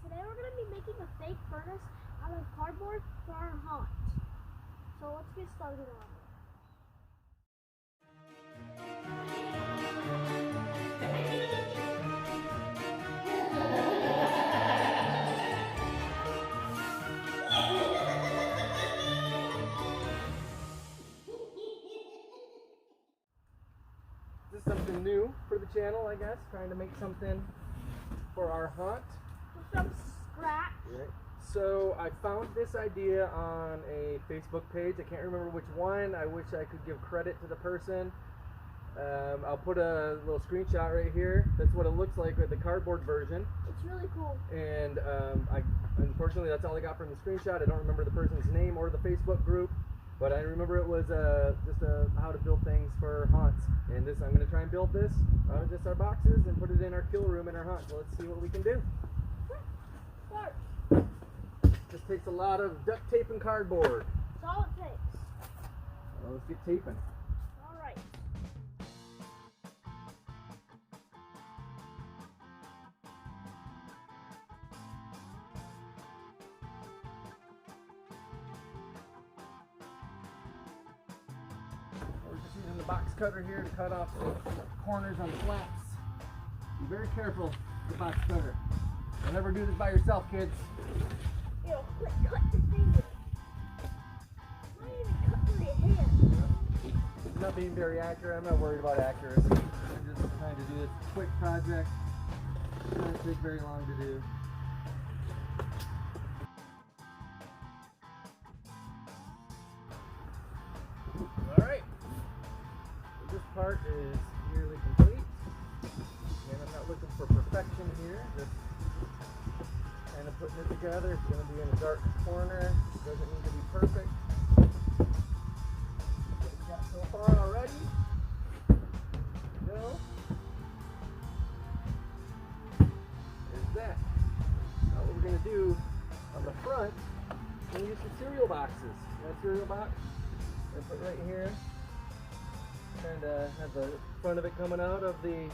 Today we're going to be making a fake furnace out of cardboard for our haunt. So let's get started on it. This is something new for the channel, I guess. Trying to make something for our haunt. From scratch. Right. So I found this idea on a Facebook page. I can't remember which one. I wish I could give credit to the person. I'll put a little screenshot right here. That's what it looks like with the cardboard version. It's really cool. And unfortunately, that's all I got from the screenshot. I don't remember the person's name or the Facebook group. But I remember it was just how to build things for haunts. And this, I'm going to try and build this out of just our boxes and put it in our kill room in our haunt. So let's see what we can do. Start. This takes a lot of duct tape and cardboard. That's all it takes. Well, let's get taping. All right. We're just using the box cutter here to cut off the corners on the flaps. Be very careful with the box cutter. Don't ever do this by yourself, kids. Ew, cut your finger. Why didn't you cut through your hand? It's not being very accurate. I'm not worried about accuracy. I'm just trying to do this quick project. It doesn't take very long to do. Alright. So this part is nearly complete. And I'm not looking for perfection here. Just kind of putting it together. It's going to be in a dark corner. It doesn't need to be perfect. What we got so far already. No. There's that. Now what we're going to do on the front, we're going to use some cereal boxes. That cereal box, I'm going to put right here. Kind of have the front of it coming out of the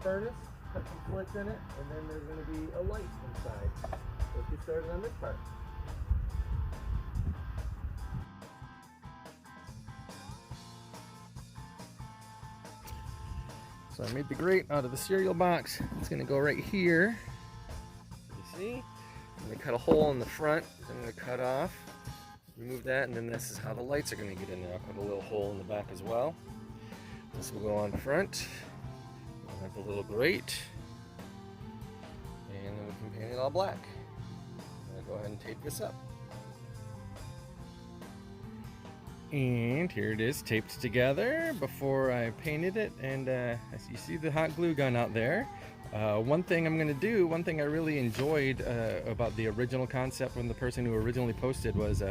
furnace. Cut some slits in it, and then there's going to be a light inside. So let's get started on this part. So I made the grate out of the cereal box. It's going to go right here. You see? I'm going to cut a hole in the front. I'm going to cut off, remove that, and then this is how the lights are going to get in there. I'll put a little hole in the back as well. This will go on front. We'll have the little grate. And then we can paint it all black. I'm going to go ahead and tape this up. And here it is, taped together before I painted it. And as you see the hot glue gun out there. One thing I'm going to do, one thing I really enjoyed about the original concept when the person who originally posted was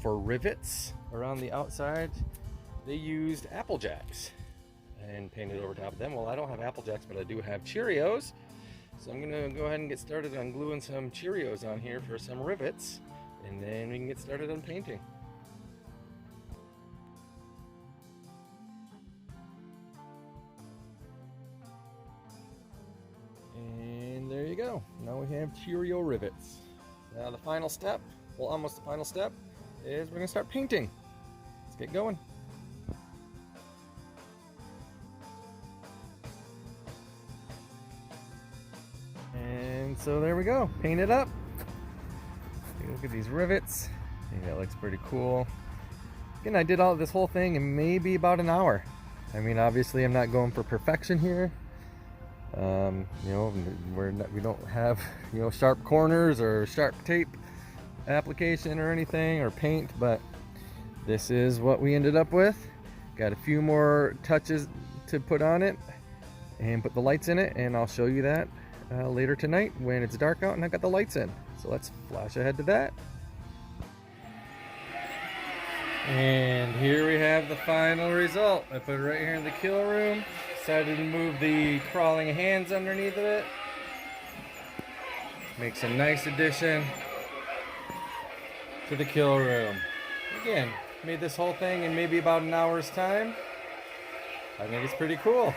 for rivets around the outside, they used Apple Jacks and painted over top of them. Well, I don't have Apple Jacks, but I do have Cheerios. So I'm going to go ahead and get started on gluing some Cheerios on here for some rivets. And then we can get started on painting. And there you go. Now we have Cheerio rivets. Now the final step, well, almost the final step, is we're going to start painting. Let's get going. And so there we go, paint it up. Take a look at these rivets. I think that looks pretty cool. Again, I did all this whole thing in maybe about an hour. I mean, obviously I'm not going for perfection here. You know, we don't have, you know, sharp corners or sharp tape application or anything or paint, but this is what we ended up with. Got a few more touches to put on it and put the lights in it, and I'll show you that later tonight when it's dark out and I got the lights in. So let's flash ahead to that. And here we have the final result. I put it right here in the kill room. Decided to move the crawling hands underneath of it. Makes a nice addition to the kill room. Again, made this whole thing in maybe about an hour's time. I think it's pretty cool.